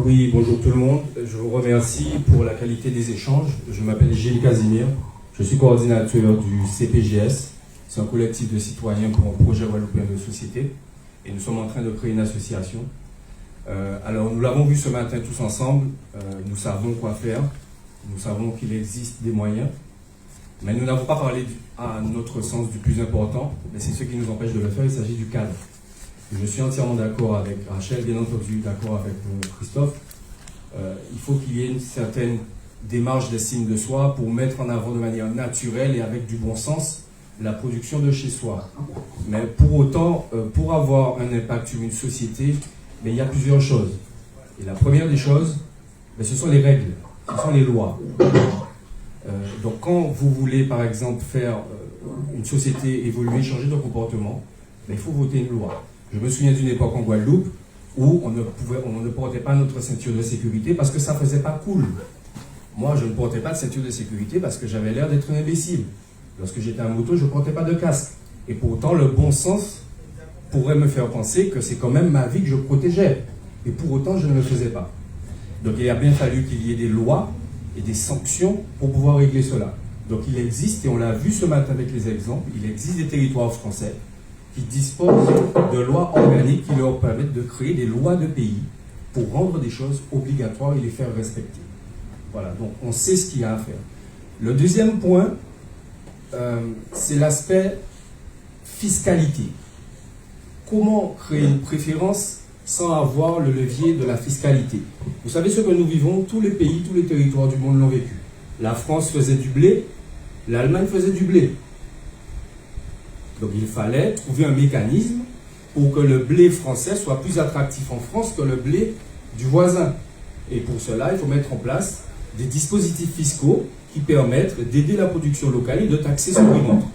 Oui, bonjour tout le monde. Je vous remercie pour la qualité des échanges. Je m'appelle Gilles Casimir. Je suis coordinateur du CPGS. C'est un collectif de citoyens pour un projet guadeloupéen de société. Et nous sommes en train de créer une association. Alors, nous l'avons vu ce matin tous ensemble. Nous savons quoi faire. Nous savons qu'il existe des moyens. Mais nous n'avons pas parlé, à notre sens, du plus important. Mais c'est ce qui nous empêche de le faire. Il s'agit du cadre. Je suis entièrement d'accord avec Rachel, bien entendu d'accord avec Christophe. Il faut qu'il y ait une certaine démarche d'estime de soi pour mettre en avant de manière naturelle et avec du bon sens la production de chez soi. Mais pour autant, pour avoir un impact sur une société, il y a plusieurs choses. Et la première des choses, ce sont les règles, ce sont les lois. Donc quand vous voulez par exemple faire une société évoluer, changer de comportement, il faut voter une loi. Je me souviens d'une époque en Guadeloupe où on ne portait pas notre ceinture de sécurité parce que ça ne faisait pas cool. Moi, je ne portais pas de ceinture de sécurité parce que j'avais l'air d'être un imbécile. Lorsque j'étais en moto, je ne portais pas de casque. Et pourtant, le bon sens pourrait me faire penser que c'est quand même ma vie que je protégeais. Et pour autant, je ne le faisais pas. Donc il a bien fallu qu'il y ait des lois et des sanctions pour pouvoir régler cela. Donc il existe, et on l'a vu ce matin avec les exemples, il existe des territoires français qui disposent de lois organiques qui leur permettent de créer des lois de pays pour rendre des choses obligatoires et les faire respecter. Voilà, donc on sait ce qu'il y a à faire. Le deuxième point, c'est l'aspect fiscalité. Comment créer une préférence sans avoir le levier de la fiscalité? Vous savez ce que nous vivons, tous les pays, tous les territoires du monde l'ont vécu. La France faisait du blé, l'Allemagne faisait du blé. Donc il fallait trouver un mécanisme pour que le blé français soit plus attractif en France que le blé du voisin. Et pour cela, il faut mettre en place des dispositifs fiscaux qui permettent d'aider la production locale et de taxer ce qui rentre.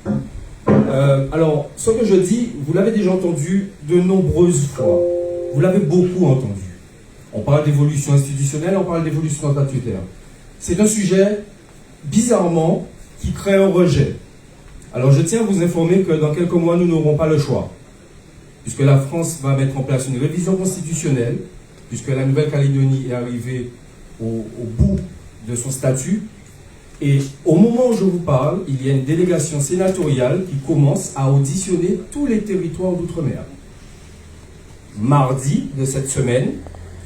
Alors, ce que je dis, vous l'avez déjà entendu de nombreuses fois. Vous l'avez beaucoup entendu. On parle d'évolution institutionnelle, on parle d'évolution statutaire. C'est un sujet, bizarrement, qui crée un rejet. Alors je tiens à vous informer que dans quelques mois, nous n'aurons pas le choix, puisque la France va mettre en place une révision constitutionnelle, puisque la Nouvelle-Calédonie est arrivée au bout de son statut. Et au moment où je vous parle, il y a une délégation sénatoriale qui commence à auditionner tous les territoires d'outre-mer. Mardi de cette semaine,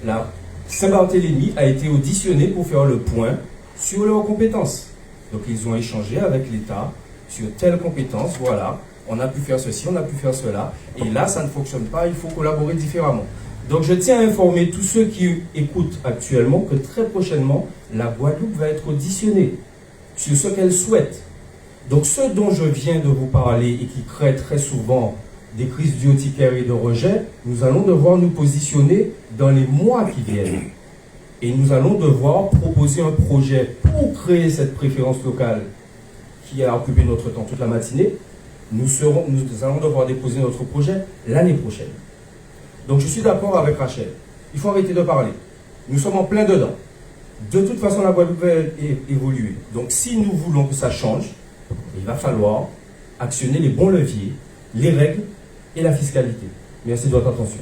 la Saint-Barthélemy a été auditionnée pour faire le point sur leurs compétences. Donc ils ont échangé avec l'État sur telle compétence, voilà, on a pu faire ceci, on a pu faire cela, et là ça ne fonctionne pas, il faut collaborer différemment. Donc je tiens à informer tous ceux qui écoutent actuellement que très prochainement, la Guadeloupe va être auditionnée sur ce qu'elle souhaite. Donc ce dont je viens de vous parler et qui crée très souvent des crises d'urticaire et de rejet, nous allons devoir nous positionner dans les mois qui viennent. Et nous allons devoir proposer un projet pour créer cette préférence locale qui a occupé notre temps toute la matinée. Nous allons devoir déposer notre projet l'année prochaine. Donc je suis d'accord avec Rachel. Il faut arrêter de parler. Nous sommes en plein dedans. De toute façon, la Guadeloupe va évoluer. Donc si nous voulons que ça change, il va falloir actionner les bons leviers, les règles et la fiscalité. Merci de votre attention.